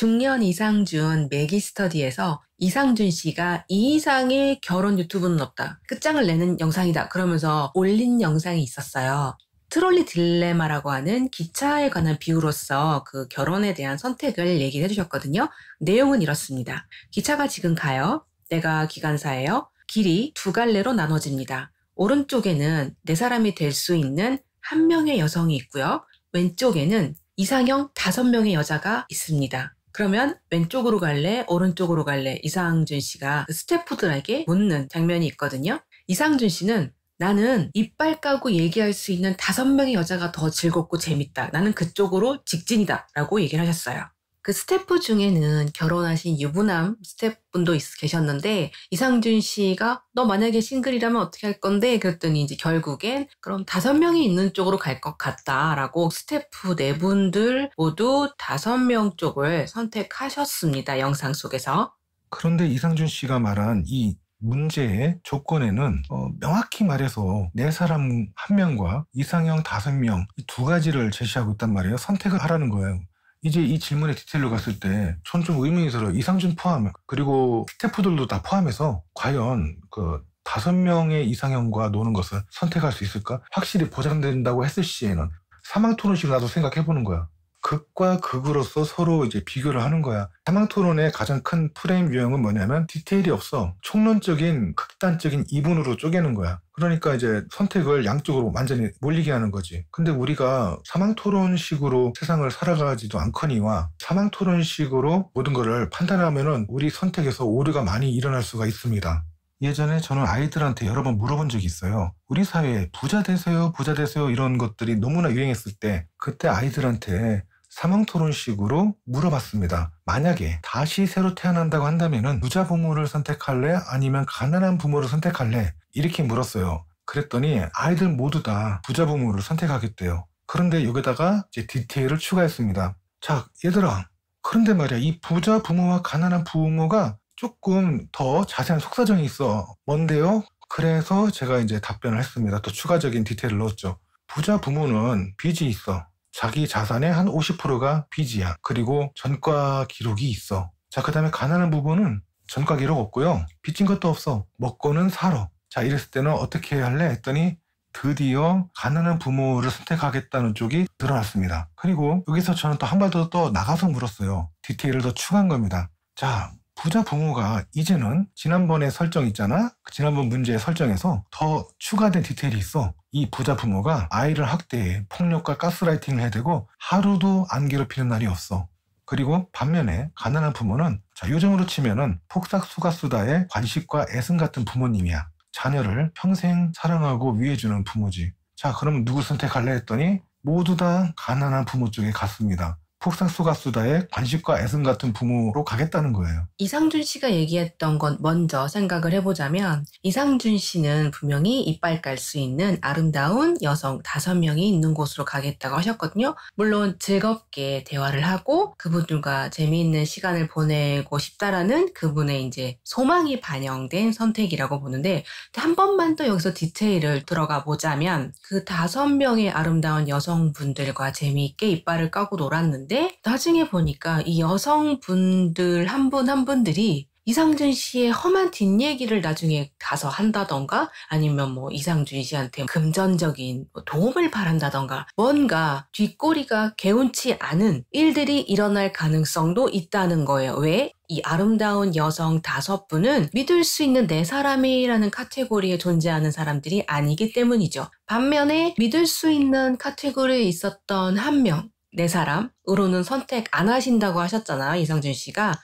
중년 이상준 매기 스터디에서 이상준 씨가 이 이상의 결혼 유튜브는 없다. 끝장을 내는 영상이다. 그러면서 올린 영상이 있었어요. 트롤리 딜레마라고 하는 기차에 관한 비유로서 그 결혼에 대한 선택을 얘기를 해주셨거든요. 내용은 이렇습니다. 기차가 지금 가요. 내가 기관사예요. 길이 두 갈래로 나눠집니다. 오른쪽에는 내 사람이 될 수 있는 한 명의 여성이 있고요. 왼쪽에는 이상형 5명의 여자가 있습니다. 그러면 왼쪽으로 갈래, 오른쪽으로 갈래 이상준 씨가 그 스태프들에게 묻는 장면이 있거든요. 이상준 씨는 나는 이빨 까고 얘기할 수 있는 5명의 여자가 더 즐겁고 재밌다. 나는 그쪽으로 직진이다. 라고 얘기를 하셨어요. 그 스태프 중에는 결혼하신 유부남 스태프분도 계셨는데 이상준 씨가 너 만약에 싱글이라면 어떻게 할 건데? 그랬더니 이제 결국엔 그럼 5명이 있는 쪽으로 갈 것 같다라고 스태프 4분들 모두 5명 쪽을 선택하셨습니다. 영상 속에서. 그런데 이상준 씨가 말한 이 문제의 조건에는 명확히 말해서 내 사람 1명과 이상형 5명 이 2가지를 제시하고 있단 말이에요. 선택을 하라는 거예요. 이제 이 질문의 디테일로 갔을 때 전 좀 의문이 들어요. 이상준 포함 그리고 스태프들도 다 포함해서 과연 그 5명의 이상형과 노는 것을 선택할 수 있을까? 확실히 보장된다고 했을 시에는 사망토론식을 나도 생각해보는 거야. 극과 극으로서 서로 이제 비교를 하는 거야. 사망토론의 가장 큰 프레임 유형은 뭐냐면 디테일이 없어. 총론적인 극단적인 이분으로 쪼개는 거야. 그러니까 이제 선택을 양쪽으로 완전히 몰리게 하는 거지. 근데 우리가 사망토론식으로 세상을 살아가지도 않거니와 사망토론식으로 모든 거를 판단하면은 우리 선택에서 오류가 많이 일어날 수가 있습니다. 예전에 저는 아이들한테 여러 번 물어본 적이 있어요. 우리 사회에 부자 되세요, 부자 되세요 이런 것들이 너무나 유행했을 때 그때 아이들한테 사망토론식으로 물어봤습니다. 만약에 다시 새로 태어난다고 한다면은 부자 부모를 선택할래? 아니면 가난한 부모를 선택할래? 이렇게 물었어요. 그랬더니 아이들 모두 다 부자 부모를 선택하겠대요. 그런데 여기다가 이제 디테일을 추가했습니다. 자, 얘들아. 그런데 말이야, 이 부자 부모와 가난한 부모가 조금 더 자세한 속사정이 있어. 뭔데요? 그래서 제가 이제 답변을 했습니다. 또 추가적인 디테일을 넣었죠. 부자 부모는 빚이 있어. 자기 자산의 한 50%가 빚이야. 그리고 전과 기록이 있어. 자, 그 다음에 가난한 부부는 전과 기록 없고요. 빚진 것도 없어. 먹고는 살아. 자, 이랬을 때는 어떻게 할래? 했더니 드디어 가난한 부모를 선택하겠다는 쪽이 드러났습니다. 그리고 여기서 저는 또 한 발 더 나가서 물었어요. 디테일을 더 추가한 겁니다. 자, 부자 부모가 이제는 지난번에 설정 있잖아? 지난번 문제의 설정에서 더 추가된 디테일이 있어. 이 부자 부모가 아이를 학대해 폭력과 가스라이팅을 해대고 하루도 안 괴롭히는 날이 없어. 그리고 반면에 가난한 부모는 자, 요즘으로 치면은 폭삭수가수다의 관식과 애승 같은 부모님이야. 자녀를 평생 사랑하고 위해주는 부모지. 자, 그럼 누구 선택할래 했더니 모두 다 가난한 부모 쪽에 갔습니다. 폭삭수가수다의 관식과 애승 같은 부모로 가겠다는 거예요. 이상준 씨가 얘기했던 건 먼저 생각을 해보자면 이상준 씨는 분명히 이빨 깔 수 있는 아름다운 여성 5명이 있는 곳으로 가겠다고 하셨거든요. 물론 즐겁게 대화를 하고 그분들과 재미있는 시간을 보내고 싶다라는 그분의 이제 소망이 반영된 선택이라고 보는데 한 번만 더 여기서 디테일을 들어가 보자면 그 5명의 아름다운 여성분들과 재미있게 이빨을 까고 놀았는데 나중에 보니까 이 여성분들 한 분 한 분들이 이상준 씨의 험한 뒷얘기를 나중에 가서 한다던가 아니면 뭐 이상준 씨한테 금전적인 도움을 바란다던가 뭔가 뒷꼬리가 개운치 않은 일들이 일어날 가능성도 있다는 거예요. 왜? 이 아름다운 여성 5분은 믿을 수 있는 내 사람이라는 카테고리에 존재하는 사람들이 아니기 때문이죠. 반면에 믿을 수 있는 카테고리에 있었던 한 명, 내 사람으로는 선택 안 하신다고 하셨잖아요, 이상준 씨가.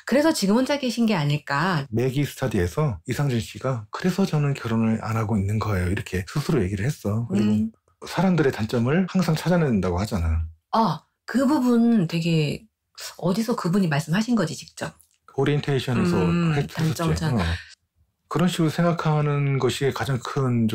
그래서 지금 혼자 계신 게 아닐까. 매기 스터디에서 이상준 씨가 그래서 저는 결혼을 안 하고 있는 거예요. 이렇게 스스로 얘기를 했어. 그리고 사람들의 단점을 항상 찾아낸다고 하잖아. 그 부분 되게 어디서 그분이 말씀하신 거지, 직접. 오리엔테이션에서 했었지. 그런 식으로 생각하는 것이 가장 큰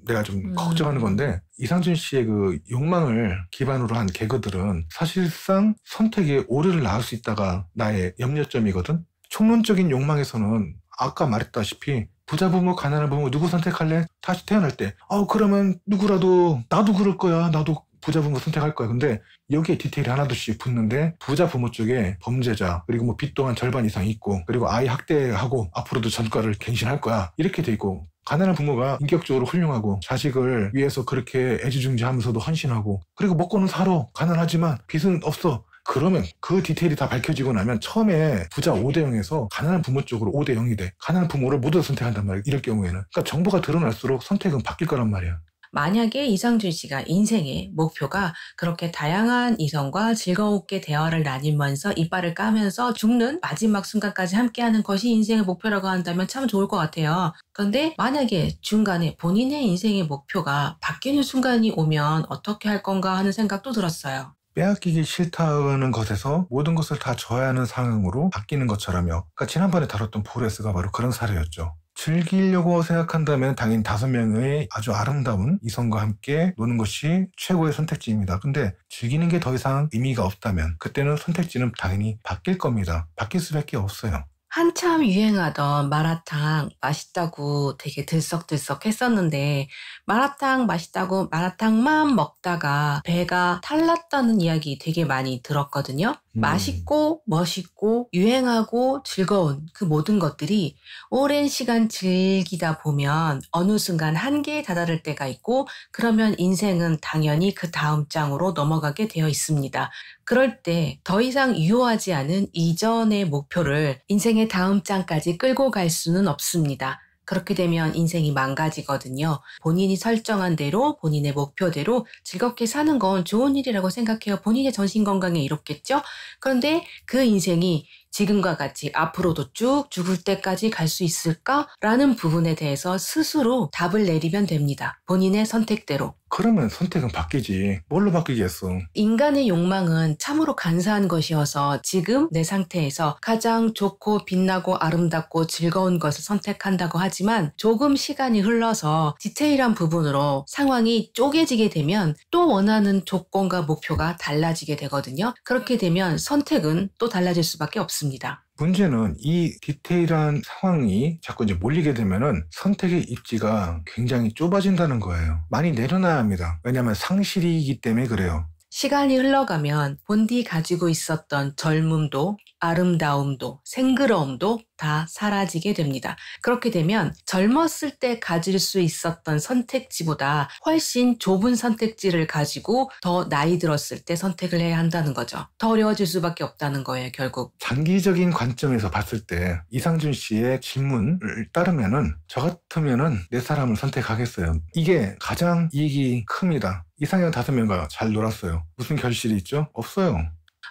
내가 좀 걱정하는 건데 이상준 씨의 그 욕망을 기반으로 한 개그들은 사실상 선택에 오류를 낳을 수 있다가 나의 염려점이거든. 총론적인 욕망에서는 아까 말했다시피 부자 부모, 가난한 부모 누구 선택할래? 다시 태어날 때 그러면 누구라도 나도 그럴 거야. 나도 부자 부모 선택할 거야. 근데 여기에 디테일이 하나둘씩 붙는데 부자 부모 쪽에 범죄자, 그리고 뭐 빚 또한 절반 이상 있고, 그리고 아이 학대하고 앞으로도 전과를 갱신할 거야. 이렇게 돼 있고, 가난한 부모가 인격적으로 훌륭하고 자식을 위해서 그렇게 애지중지하면서도 헌신하고, 그리고 먹고는 살아. 가난하지만 빚은 없어. 그러면 그 디테일이 다 밝혀지고 나면 처음에 부자 5대0에서 가난한 부모 쪽으로 5대0이 돼. 가난한 부모를 모두 선택한단 말이야. 이럴 경우에는. 그러니까 정보가 드러날수록 선택은 바뀔 거란 말이야. 만약에 이상준 씨가 인생의 목표가 그렇게 다양한 이성과 즐겁게 대화를 나누면서 이빨을 까면서 죽는 마지막 순간까지 함께하는 것이 인생의 목표라고 한다면 참 좋을 것 같아요. 그런데 만약에 중간에 본인의 인생의 목표가 바뀌는 순간이 오면 어떻게 할 건가 하는 생각도 들었어요. 빼앗기기 싫다는 것에서 모든 것을 다 줘야 하는 상황으로 바뀌는 것처럼요. 그러니까 지난번에 다뤘던 포레스가 바로 그런 사례였죠. 즐기려고 생각한다면 당연히 5명의 아주 아름다운 이성과 함께 노는 것이 최고의 선택지입니다. 근데 즐기는 게 더 이상 의미가 없다면 그때는 선택지는 당연히 바뀔 겁니다. 바뀔 수밖에 없어요. 한참 유행하던 마라탕 맛있다고 되게 들썩들썩 했었는데 마라탕 맛있다고 마라탕만 먹다가 배가 탈났다는 이야기 되게 많이 들었거든요. 맛있고 멋있고 유행하고 즐거운 그 모든 것들이 오랜 시간 즐기다 보면 어느 순간 한계에 다다를 때가 있고 그러면 인생은 당연히 그 다음 장으로 넘어가게 되어 있습니다. 그럴 때 더 이상 유효하지 않은 이전의 목표를 인생의 다음 장까지 끌고 갈 수는 없습니다. 그렇게 되면 인생이 망가지거든요. 본인이 설정한 대로 본인의 목표대로 즐겁게 사는 건 좋은 일이라고 생각해요. 본인의 정신건강에 이롭겠죠? 그런데 그 인생이 지금과 같이 앞으로도 쭉 죽을 때까지 갈 수 있을까라는 부분에 대해서 스스로 답을 내리면 됩니다. 본인의 선택대로. 그러면 선택은 바뀌지. 뭘로 바뀌겠어? 인간의 욕망은 참으로 간사한 것이어서 지금 내 상태에서 가장 좋고 빛나고 아름답고 즐거운 것을 선택한다고 하지만 조금 시간이 흘러서 디테일한 부분으로 상황이 쪼개지게 되면 또 원하는 조건과 목표가 달라지게 되거든요. 그렇게 되면 선택은 또 달라질 수밖에 없습니다. 문제는 이 디테일한 상황이 자꾸 이제 몰리게 되면은 선택의 입지가 굉장히 좁아진다는 거예요. 많이 내려놔야 합니다. 왜냐하면 상실이기 때문에 그래요. 시간이 흘러가면 본디 가지고 있었던 젊음도 아름다움도 생그러움도 다 사라지게 됩니다. 그렇게 되면 젊었을 때 가질 수 있었던 선택지보다 훨씬 좁은 선택지를 가지고 더 나이 들었을 때 선택을 해야 한다는 거죠. 더 어려워질 수밖에 없다는 거예요, 결국. 장기적인 관점에서 봤을 때 이상준 씨의 질문을 따르면은 저 같으면은 내 사람을 선택하겠어요. 이게 가장 이익이 큽니다. 이상형 5명과 잘 놀았어요. 무슨 결실이 있죠? 없어요.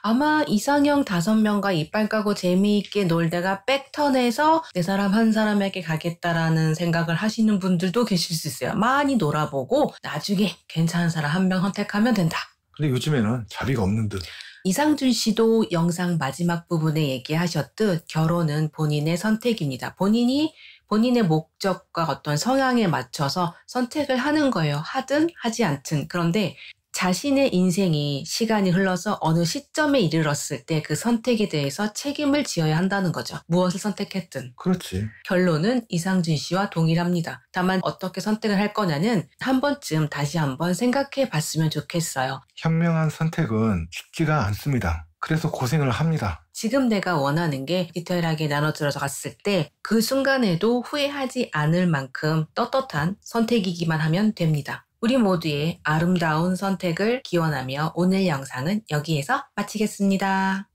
아마 이상형 5명과 이빨 까고 재미있게 놀다가 백턴해서 내 사람 한 사람에게 가겠다라는 생각을 하시는 분들도 계실 수 있어요. 많이 놀아보고 나중에 괜찮은 사람 1명 선택하면 된다. 근데 요즘에는 자비가 없는 듯. 이상준 씨도 영상 마지막 부분에 얘기하셨듯 결혼은 본인의 선택입니다. 본인이 본인의 목적과 어떤 성향에 맞춰서 선택을 하는 거예요. 하든 하지 않든. 그런데 자신의 인생이 시간이 흘러서 어느 시점에 이르렀을 때 그 선택에 대해서 책임을 지어야 한다는 거죠. 무엇을 선택했든. 그렇지. 결론은 이상준 씨와 동일합니다. 다만 어떻게 선택을 할 거냐는 한 번쯤 다시 한번 생각해 봤으면 좋겠어요. 현명한 선택은 쉽지가 않습니다. 그래서 고생을 합니다. 지금 내가 원하는 게 디테일하게 나눠 들어갔을 때 그 순간에도 후회하지 않을 만큼 떳떳한 선택이기만 하면 됩니다. 우리 모두의 아름다운 선택을 기원하며 오늘 영상은 여기에서 마치겠습니다.